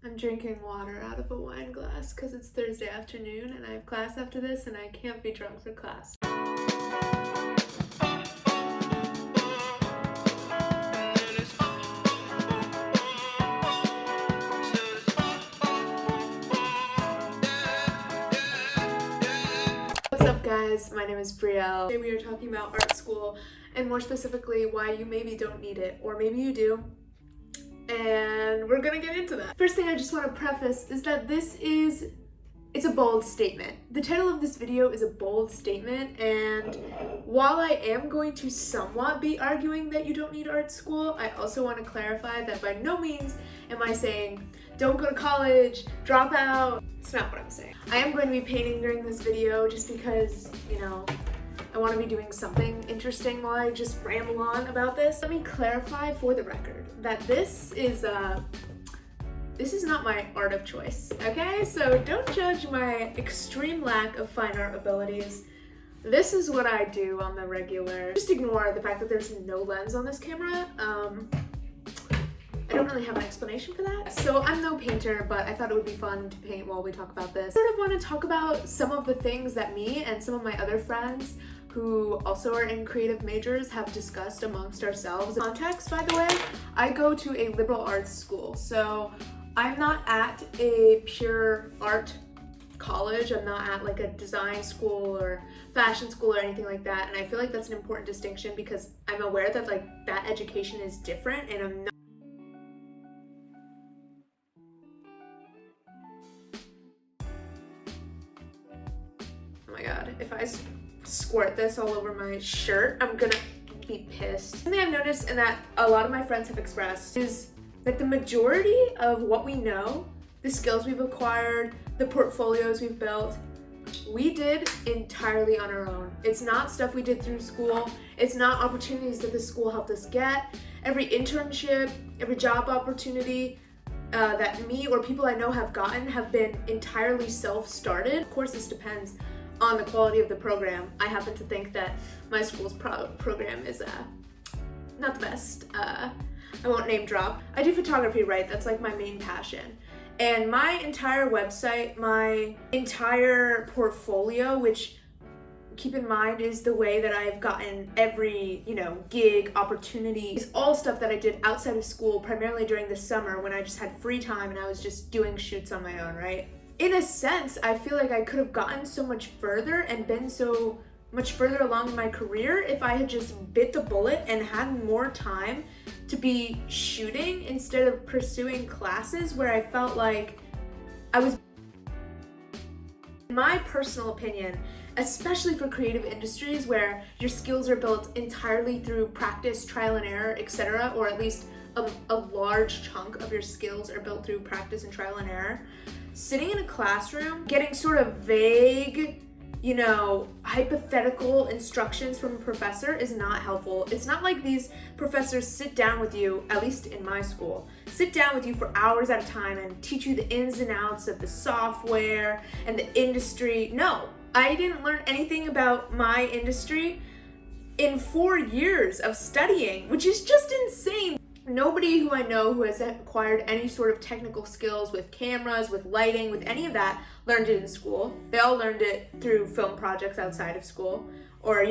I'm drinking water out of a wine glass because it's Thursday afternoon and I have class after this and I can't be drunk for class. What's up guys, my name is Brielle. Today we are talking about art school and more specifically why you maybe don't need it or maybe you do. And we're gonna get into that. First thing I just want to preface is that it's a bold statement. The title of this video is a bold statement, and while I am going to somewhat be arguing that you don't need art school, I also want to clarify that by no means am I saying don't go to college, drop out. It's not what I'm saying. I am going to be painting during this video just because, I want to be doing something interesting while I just ramble on about this. Let me clarify for the record that this is not my art of choice, okay? So don't judge my extreme lack of fine art abilities. This is what I do on the regular. Just ignore the fact that there's no lens on this camera. I don't really have an explanation for that. So I'm no painter, but I thought it would be fun to paint while we talk about this. I sort of want to talk about some of the things that me and some of my other friends who also are in creative majors have discussed amongst ourselves. Context, by the way, I go to a liberal arts school, so I'm not at a pure art college. I'm not at like a design school or fashion school or anything like that, and I feel like that's an important distinction because I'm aware that like that education is different, and I'm not oh my god, if I squirt this all over my shirt, I'm gonna be pissed. Something I've noticed and that a lot of my friends have expressed is that the majority of what we know, the skills we've acquired, the portfolios we've built, we did entirely on our own. It's not stuff we did through school. It's not opportunities that the school helped us get. Every internship, every job opportunity that me or people I know have gotten have been entirely self-started. Of course, this depends on the quality of the program. I happen to think that my school's program is not the best. I won't name drop. I do photography, right? That's like my main passion. And my entire website, my entire portfolio, which keep in mind is the way that I've gotten every, gig opportunity, is all stuff that I did outside of school, primarily during the summer when I just had free time and I was just doing shoots on my own, right? In a sense, I feel like I could have gotten so much further and been so much further along in my career if I had just bit the bullet and had more time to be shooting instead of pursuing classes where I felt like I was. In my personal opinion, especially for creative industries where your skills are built entirely through practice, trial and error, etc., or at least a large chunk of your skills are built through practice and trial and error, sitting in a classroom, getting sort of vague, hypothetical instructions from a professor is not helpful. It's not like these professors sit down with you, at least in my school, sit down with you for hours at a time and teach you the ins and outs of the software and the industry. No, I didn't learn anything about my industry in 4 years of studying, which is just insane. Nobody who I know who has acquired any sort of technical skills with cameras, with lighting, with any of that, learned it in school. They all learned it through film projects outside of school, or,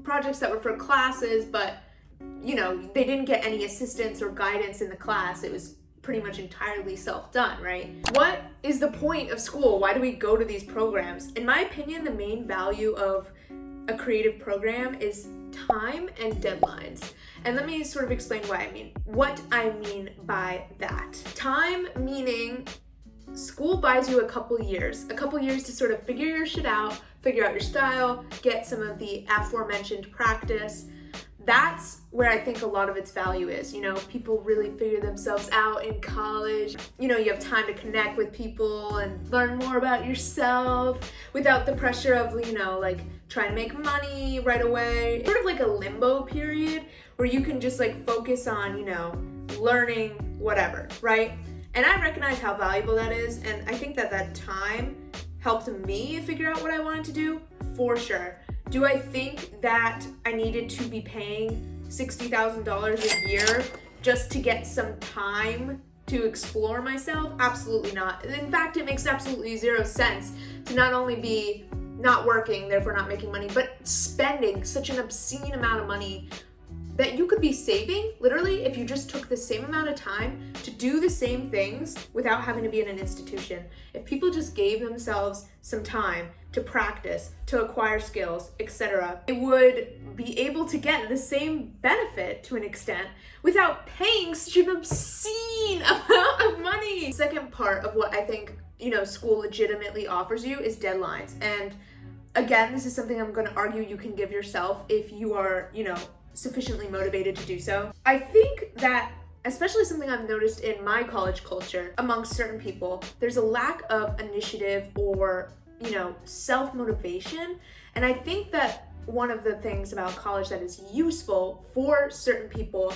projects that were for classes, but, they didn't get any assistance or guidance in the class. It was pretty much entirely self-done, right? What is the point of school? Why do we go to these programs? In my opinion, the main value of a creative program is time and deadlines. And let me sort of explain what I mean by that. Time meaning school buys you a couple years to sort of figure your shit out, figure out your style, get some of the aforementioned practice. That's where I think a lot of its value is. People really figure themselves out in college. You have time to connect with people and learn more about yourself without the pressure of, trying to make money right away. Sort of like a limbo period where you can just focus on, learning whatever, right? And I recognize how valuable that is. And I think that time helped me figure out what I wanted to do, for sure. Do I think that I needed to be paying $60,000 a year just to get some time to explore myself? Absolutely not. In fact, it makes absolutely zero sense to not only be not working, therefore not making money, but spending such an obscene amount of money that you could be saving, literally, if you just took the same amount of time to do the same things without having to be in an institution. If people just gave themselves some time to practice, to acquire skills, etc., they would be able to get the same benefit to an extent without paying such an obscene amount of money. Second part of what I think, school legitimately offers you is deadlines. And again, this is something I'm going to argue you can give yourself if you are, sufficiently motivated to do so. I think that, especially something I've noticed in my college culture amongst certain people, there's a lack of initiative or, self-motivation. And I think that one of the things about college that is useful for certain people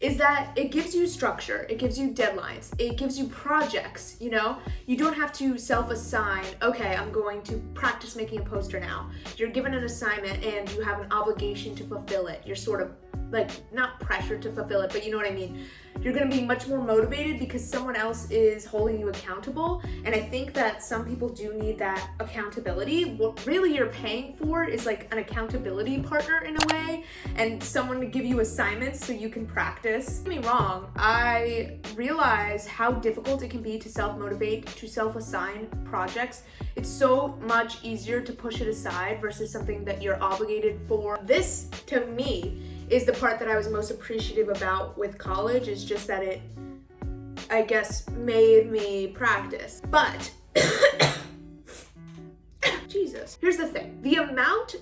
is that it gives you structure, it gives you deadlines, it gives you projects, you don't have to self-assign, okay, I'm going to practice making a poster now. You're given an assignment and you have an obligation to fulfill it. You're sort of not pressured to fulfill it, but you know what I mean. You're gonna be much more motivated because someone else is holding you accountable. And I think that some people do need that accountability. What really you're paying for is like an accountability partner in a way, and someone to give you assignments so you can practice. Don't get me wrong, I realize how difficult it can be to self-motivate, to self-assign projects. It's so much easier to push it aside versus something that you're obligated for. This, to me, is the part that I was most appreciative about with college, is just that it, I guess, made me practice. But, Jesus. Here's the thing. The amount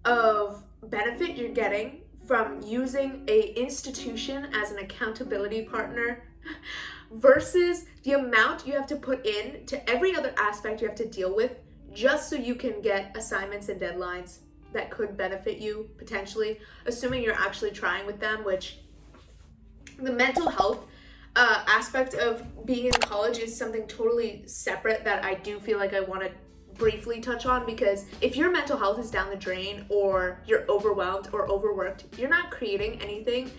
of benefit you're getting from using a institution as an accountability partner versus the amount you have to put in to every other aspect you have to deal with just so you can get assignments and deadlines that could benefit you potentially, assuming you're actually trying with them, which the mental health aspect of being in college is something totally separate that I do feel like I want to briefly touch on, because if your mental health is down the drain or you're overwhelmed or overworked, you're not creating anything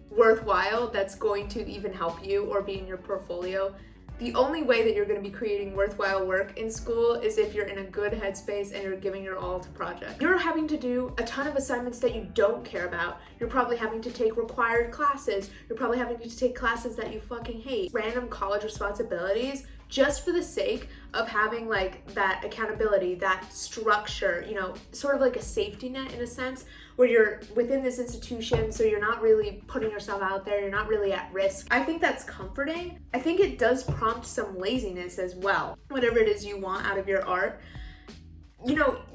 worthwhile that's going to even help you or be in your portfolio. The only way that you're going to be creating worthwhile work in school is if you're in a good headspace and you're giving your all to projects. You're having to do a ton of assignments that you don't care about. You're probably having to take required classes. You're probably having to take classes that you fucking hate. Random college responsibilities just for the sake of having that accountability, that structure, sort of like a safety net in a sense, where you're within this institution, so you're not really putting yourself out there, you're not really at risk. I think that's comforting. I think it does prompt some laziness as well. Whatever it is you want out of your art,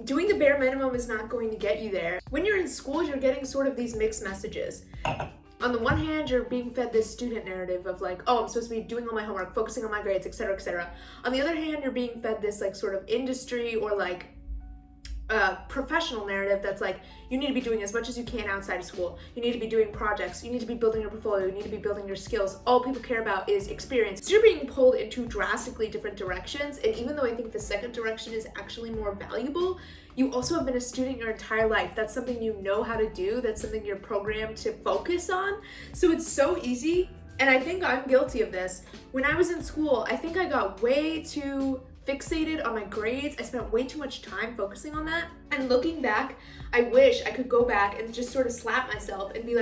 doing the bare minimum is not going to get you there. When you're in school, you're getting sort of these mixed messages. On the one hand, you're being fed this student narrative of oh, I'm supposed to be doing all my homework, focusing on my grades, etc., etc. On the other hand, you're being fed this sort of industry or professional narrative that's you need to be doing as much as you can outside of school. You need to be doing projects. You need to be building your portfolio. You need to be building your skills. All people care about is experience. So you're being pulled in two drastically different directions. And even though I think the second direction is actually more valuable, you also have been a student your entire life. That's something you know how to do. That's something you're programmed to focus on. So it's so easy. And I think I'm guilty of this. When I was in school, I think I got way too fixated on my grades. I spent way too much time focusing on that. And looking back, I wish I could go back and just sort of slap myself and be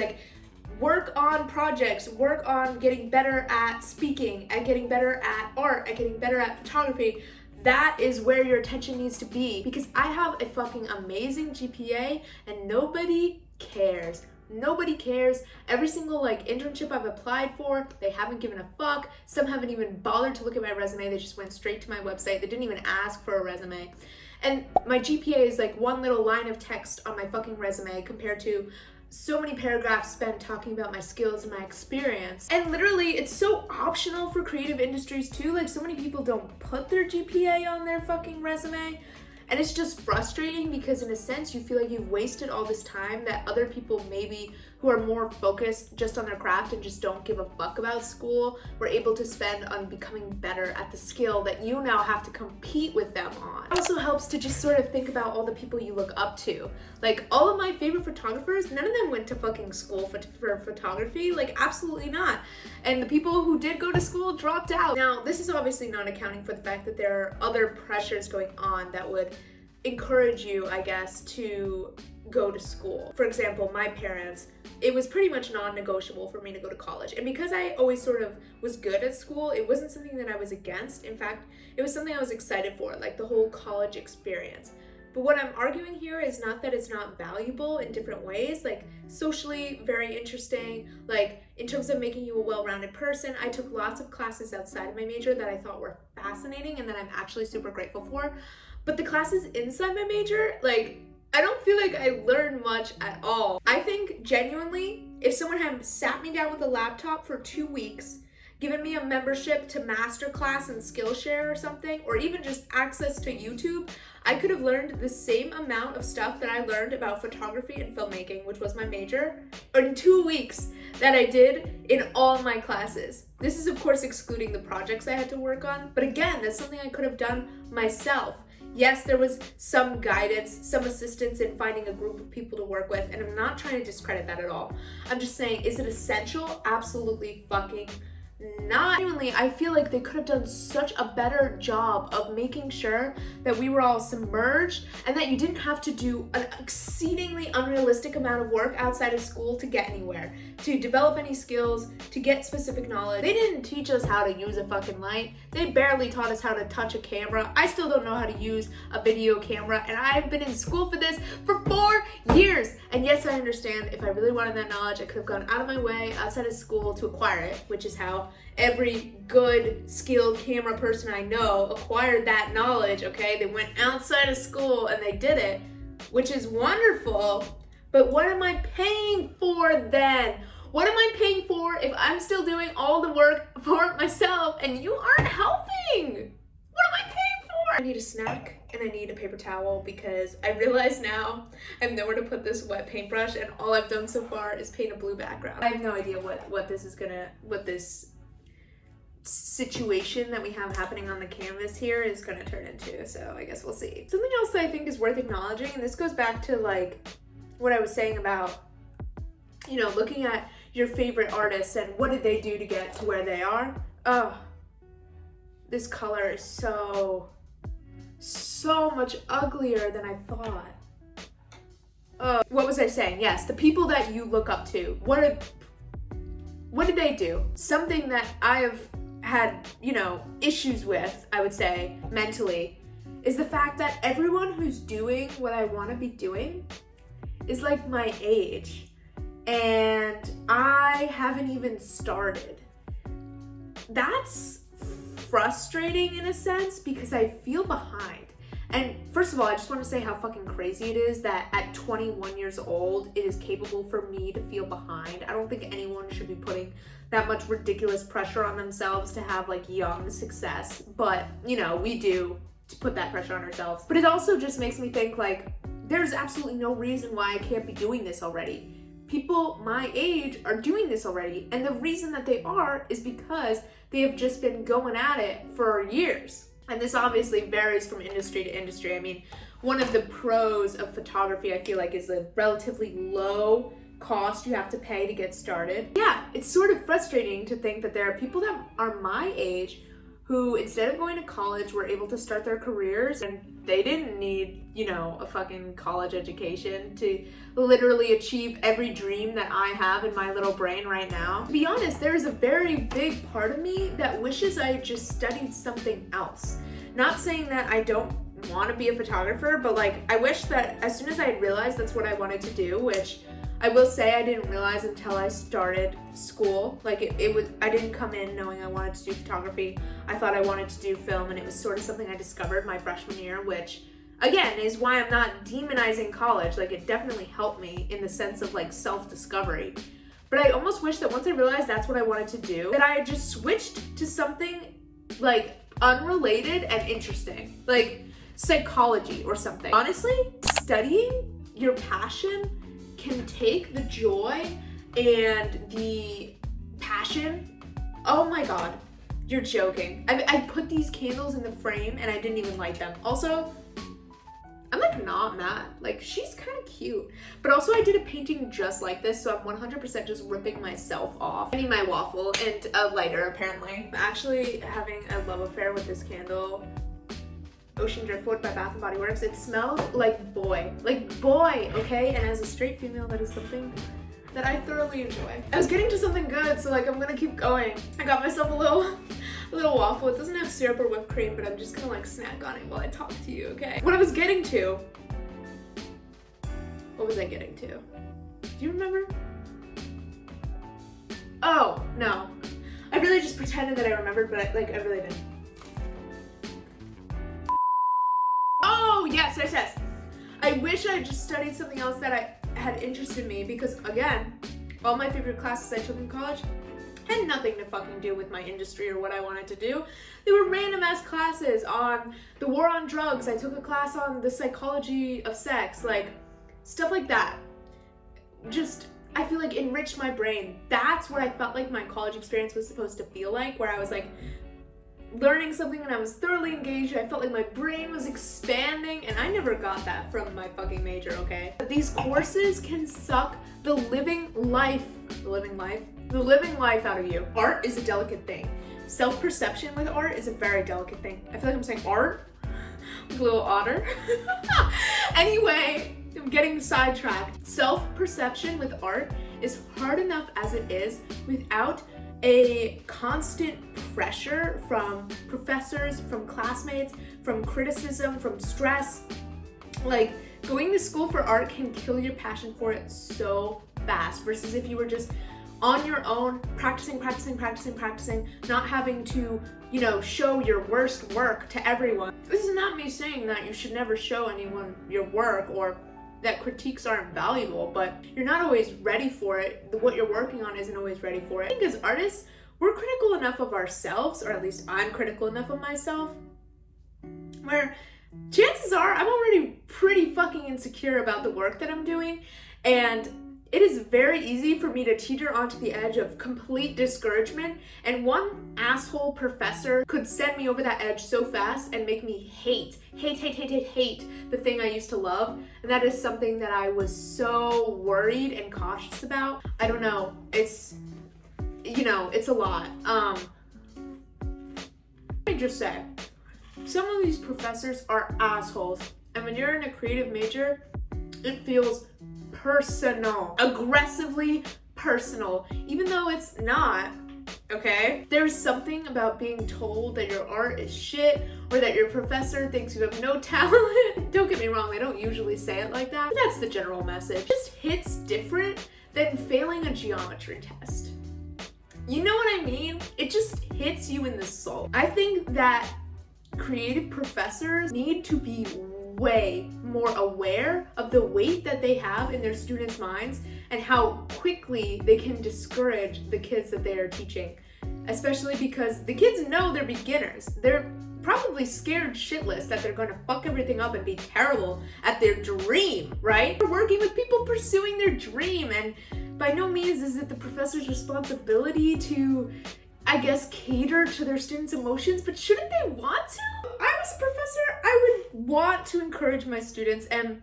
work on projects, work on getting better at speaking, at getting better at art, at getting better at photography. That is where your attention needs to be, because I have a fucking amazing GPA and nobody cares. Nobody cares. Every single internship I've applied for, they haven't given a fuck. Some haven't even bothered to look at my resume. They just went straight to my website. They didn't even ask for a resume. And my GPA is one little line of text on my fucking resume compared to so many paragraphs spent talking about my skills and my experience. And literally, it's so optional for creative industries too. So many people don't put their GPA on their fucking resume. And it's just frustrating because in a sense, you feel like you've wasted all this time that other people maybe who are more focused just on their craft and just don't give a fuck about school were able to spend on becoming better at the skill that you now have to compete with them on. It also helps to just sort of think about all the people you look up to. Like, all of my favorite photographers, none of them went to fucking school for photography. Like, absolutely not. And the people who did go to school dropped out. Now, this is obviously not accounting for the fact that there are other pressures going on that would encourage you, I guess, to go to school. For example, my parents, it was pretty much non-negotiable for me to go to college. And because I always sort of was good at school, it wasn't something that I was against. In fact, it was something I was excited for, like the whole college experience. But what I'm arguing here is not that it's not valuable in different ways, like socially very interesting, like in terms of making you a well-rounded person. I took lots of classes outside of my major that I thought were fascinating and that I'm actually super grateful for. But the classes inside my major, like, I don't feel like I learned much at all. I think genuinely, if someone had sat me down with a laptop for 2 weeks, given me a membership to Masterclass and Skillshare or something, or even just access to YouTube, I could have learned the same amount of stuff that I learned about photography and filmmaking, which was my major, in 2 weeks that I did in all my classes. This is of course excluding the projects I had to work on, but again, that's something I could have done myself. Yes, there was some guidance, some assistance in finding a group of people to work with, and I'm not trying to discredit that at all. I'm just saying, is it essential? Absolutely fucking not. Genuinely, I feel like they could have done such a better job of making sure that we were all submerged and that you didn't have to do an exceedingly unrealistic amount of work outside of school to get anywhere, to develop any skills, to get specific knowledge. They didn't teach us how to use a fucking light. They barely taught us how to touch a camera. I still don't know how to use a video camera, and I've been in school for this for 4 years. And yes, I understand if I really wanted that knowledge, I could have gone out of my way outside of school to acquire it, which is how every good, skilled camera person I know acquired that knowledge, okay? They went outside of school and they did it, which is wonderful. But what am I paying for then? What am I paying for if I'm still doing all the work for myself and you aren't helping? What am I paying for? I need a snack and I need a paper towel because I realize now I have nowhere to put this wet paintbrush and all I've done so far is paint a blue background. I have no idea what this situation that we have happening on the canvas here is gonna turn into, so I guess we'll see. Something else that I think is worth acknowledging, and this goes back to like what I was saying about, you know, looking at your favorite artists and what did they do to get to where they are. Oh, this color is so much uglier than I thought. What was I saying? Yes, the people that you look up to, what did they do? Something that I have had, you know, issues with, I would say, mentally, is the fact that everyone who's doing what I want to be doing is like my age, and I haven't even started. That's frustrating in a sense because I feel behind. And first of all, I just want to say how fucking crazy it is that at 21 years old, it is capable for me to feel behind. I don't think anyone should be putting that much ridiculous pressure on themselves to have like young success. But, you know, we do to put that pressure on ourselves. But it also just makes me think like, there's absolutely no reason why I can't be doing this already. People my age are doing this already. And the reason that they are is because they have just been going at it for years. And this obviously varies from industry to industry. I mean, one of the pros of photography, I feel like, is the relatively low cost you have to pay to get started. Yeah, it's sort of frustrating to think that there are people that are my age who, instead of going to college, were able to start their careers, and they didn't need, you know, a fucking college education to literally achieve every dream that I have in my little brain right now. To be honest, there is a very big part of me that wishes I had just studied something else. Not saying that I don't want to be a photographer, but like, I wish that as soon as I realized that's what I wanted to do, which I will say I didn't realize until I started school. Like I didn't come in knowing I wanted to do photography. I thought I wanted to do film, and it was sort of something I discovered my freshman year, which again is why I'm not demonizing college. Like, it definitely helped me in the sense of like self-discovery. But I almost wish that once I realized that's what I wanted to do, that I had just switched to something like unrelated and interesting, like psychology or something. Honestly, studying your passion can take the joy and the passion. Oh my god, you're joking. I put these candles in the frame and I didn't even light them. Also, I'm like not mad. Like, she's kind of cute. But also I did a painting just like this, so I'm 100% just ripping myself off. I need my waffle and a lighter, apparently. I'm actually having a love affair with this candle. Ocean Driftwood by Bath & Body Works. It smells like boy, okay? And as a straight female, that is something that I thoroughly enjoy. I was getting to something good, so like I'm gonna keep going. I got myself a little waffle. It doesn't have syrup or whipped cream, but I'm just gonna like snack on it while I talk to you, okay? What I was getting to, what was I getting to? Do you remember? Oh, no. I really just pretended that I remembered, but I really didn't. Oh, yes. I wish I just studied something else that had interested me, because again, all my favorite classes I took in college had nothing to fucking do with my industry or what I wanted to do. They were random ass classes on the war on drugs. I took a class on the psychology of sex, like stuff like that. Just, I feel like enriched my brain. That's what I felt like my college experience was supposed to feel like, where I was like learning something and I was thoroughly engaged. I felt like my brain was expanding, and I never got that from my fucking major, okay? But these courses can suck the living life out of you. Art is a delicate thing. Self-perception with art is a very delicate thing. I feel like I'm saying art like a little otter. Anyway, I'm getting sidetracked. Self-perception with art is hard enough as it is without a constant pressure from professors, from classmates, from criticism, from stress. Like, going to school for art can kill your passion for it so fast, versus if you were just on your own, practicing, not having to, you know, show your worst work to everyone. This is not me saying that you should never show anyone your work or that critiques aren't valuable, but you're not always ready for it. What you're working on isn't always ready for it. I think as artists, we're critical enough of ourselves, or at least I'm critical enough of myself, where chances are I'm already pretty fucking insecure about the work that I'm doing, and it is very easy for me to teeter onto the edge of complete discouragement, and one asshole professor could send me over that edge so fast and make me hate the thing I used to love. And that is something that I was so worried and cautious about. I don't know, it's, you know, it's a lot. Let me just say, some of these professors are assholes, and when you're in a creative major, it feels personal, aggressively personal, even though it's not, okay? There's something about being told that your art is shit, or that your professor thinks you have no talent. Don't get me wrong, they don't usually say it like that, but that's the general message. It just hits different than failing a geometry test. You know what I mean? It just hits you in the soul. I think that creative professors need to be way more aware of the weight that they have in their students' minds and how quickly they can discourage the kids that they are teaching. Especially because the kids know they're beginners. They're probably scared shitless that they're going to fuck everything up and be terrible at their dream, right? They're working with people pursuing their dream, and by no means is it the professor's responsibility to, I guess, cater to their students' emotions, but shouldn't they want to? I was a professor, I would want to encourage my students, and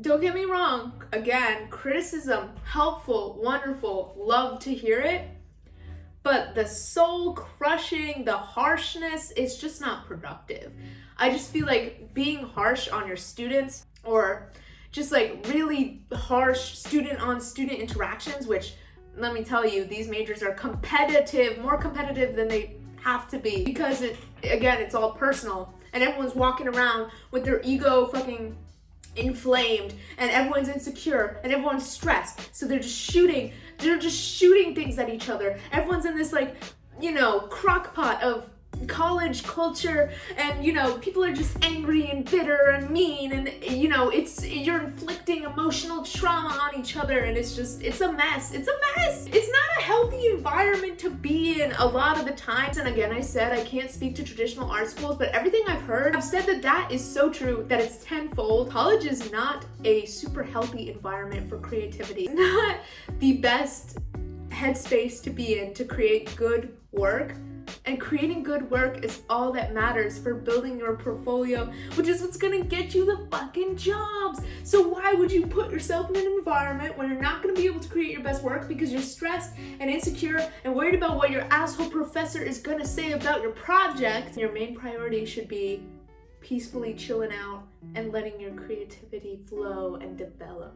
don't get me wrong, again, criticism, helpful, wonderful, love to hear it, but the soul crushing, the harshness is just not productive. I just feel like being harsh on your students, or just like really harsh student on student interactions, which, let me tell you, these majors are competitive, more competitive than they have to be, because it's all personal, and everyone's walking around with their ego fucking inflamed, and everyone's insecure, and everyone's stressed, so they're just shooting things at each other. Everyone's in this, like, you know, crock pot of college culture, and people are just angry and bitter and mean, and you're inflicting emotional trauma on each other, and it's a mess. It's not a healthy environment to be in a lot of the times. And again, I said I can't speak to traditional art schools, but everything I've heard, I've said that is so true, that it's tenfold. College is not a super healthy environment for creativity. It's not the best headspace to be in to create good work. And creating good work is all that matters for building your portfolio, which is what's gonna get you the fucking jobs. So why would you put yourself in an environment where you're not gonna be able to create your best work because you're stressed and insecure and worried about what your asshole professor is gonna say about your project? Your main priority should be peacefully chilling out and letting your creativity flow and develop.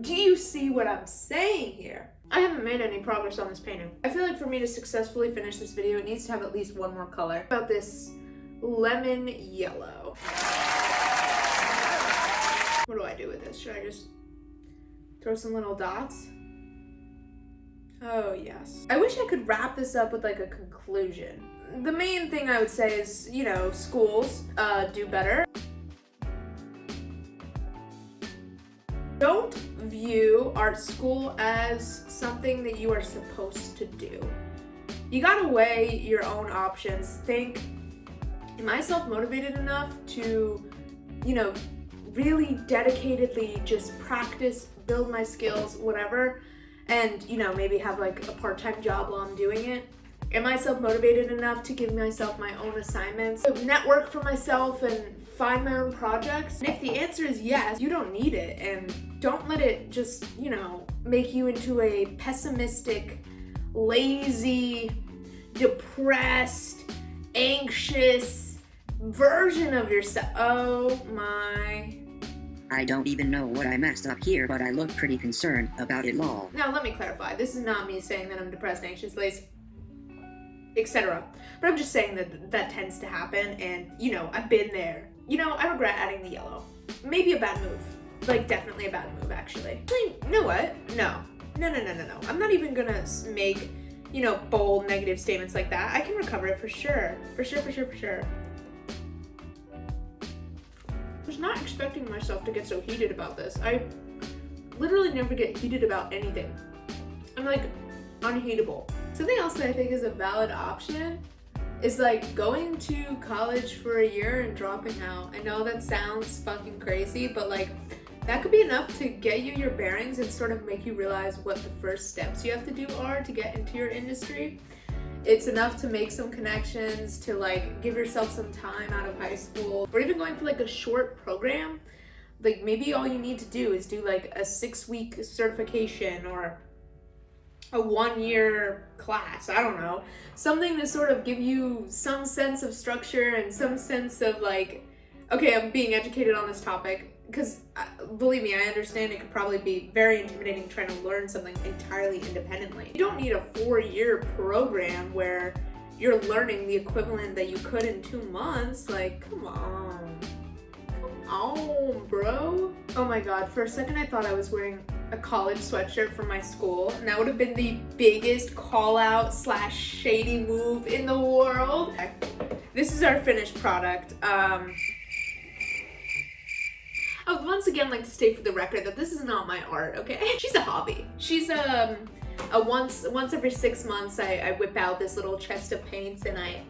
Do you see what I'm saying here? I haven't made any progress on this painting. I feel like for me to successfully finish this video, it needs to have at least one more color. About this lemon yellow. What do I do with this? Should I just throw some little dots? Oh, yes. I wish I could wrap this up with like a conclusion. The main thing I would say is, schools do better. Don't view art school as something that you are supposed to do. You gotta weigh your own options. Think, am I self-motivated enough to, really dedicatedly just practice, build my skills, whatever, and, maybe have like a part-time job while I'm doing it? Am I self-motivated enough to give myself my own assignments, network for myself, and find my own projects? And if the answer is yes, you don't need it, and don't let it just, make you into a pessimistic, lazy, depressed, anxious version of yourself. Oh my. I don't even know what I messed up here, but I look pretty concerned about it all. Now, let me clarify. This is not me saying that I'm depressed, anxious, lazy, etc. But I'm just saying that tends to happen, and, I've been there. I regret adding the yellow. Maybe a bad move. Like, definitely a bad move, actually. You know what? No. I'm not even gonna make, bold negative statements like that. I can recover it for sure. For sure. I was not expecting myself to get so heated about this. I literally never get heated about anything. I'm like unheatable. Something else that I think is a valid option is like going to college for a year and dropping out. I know that sounds fucking crazy, but like that could be enough to get you your bearings and sort of make you realize what the first steps you have to do are to get into your industry. It's enough to make some connections, to like give yourself some time out of high school, or even going for like a short program. Like maybe all you need to do is do like a 6-week certification or a 1-year class. I don't know. Something to sort of give you some sense of structure and some sense of like, okay, I'm being educated on this topic. Because believe me, I understand it could probably be very intimidating trying to learn something entirely independently. You don't need a 4-year program where you're learning the equivalent that you could in 2 months. Like, come on, bro. Oh my god, for a second I thought I was wearing a college sweatshirt from my school, and that would have been the biggest call out / shady move in the world. This is our finished product. I would once again like to state for the record that this is not my art, okay? She's a hobby. She's a once every 6 months I whip out this little chest of paints and I,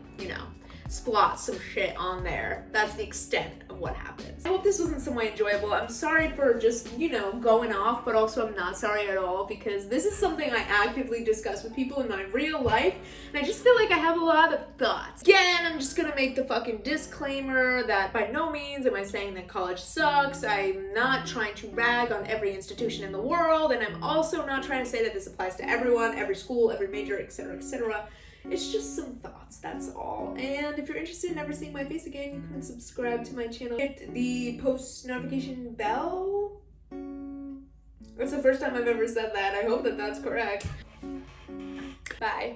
splot some shit on there. That's the extent of what happens. I hope this was in some way enjoyable. I'm sorry for just, going off, but also I'm not sorry at all because this is something I actively discuss with people in my real life, and I just feel like I have a lot of thoughts. Again, I'm just gonna make the fucking disclaimer that by no means am I saying that college sucks. I'm not trying to rag on every institution in the world, and I'm also not trying to say that this applies to everyone, every school, every major, etc., etc. It's just some thoughts, that's all. And if you're interested in never seeing my face again, you can subscribe to my channel. Hit the post notification bell. That's the first time I've ever said that. I hope that that's correct. Bye.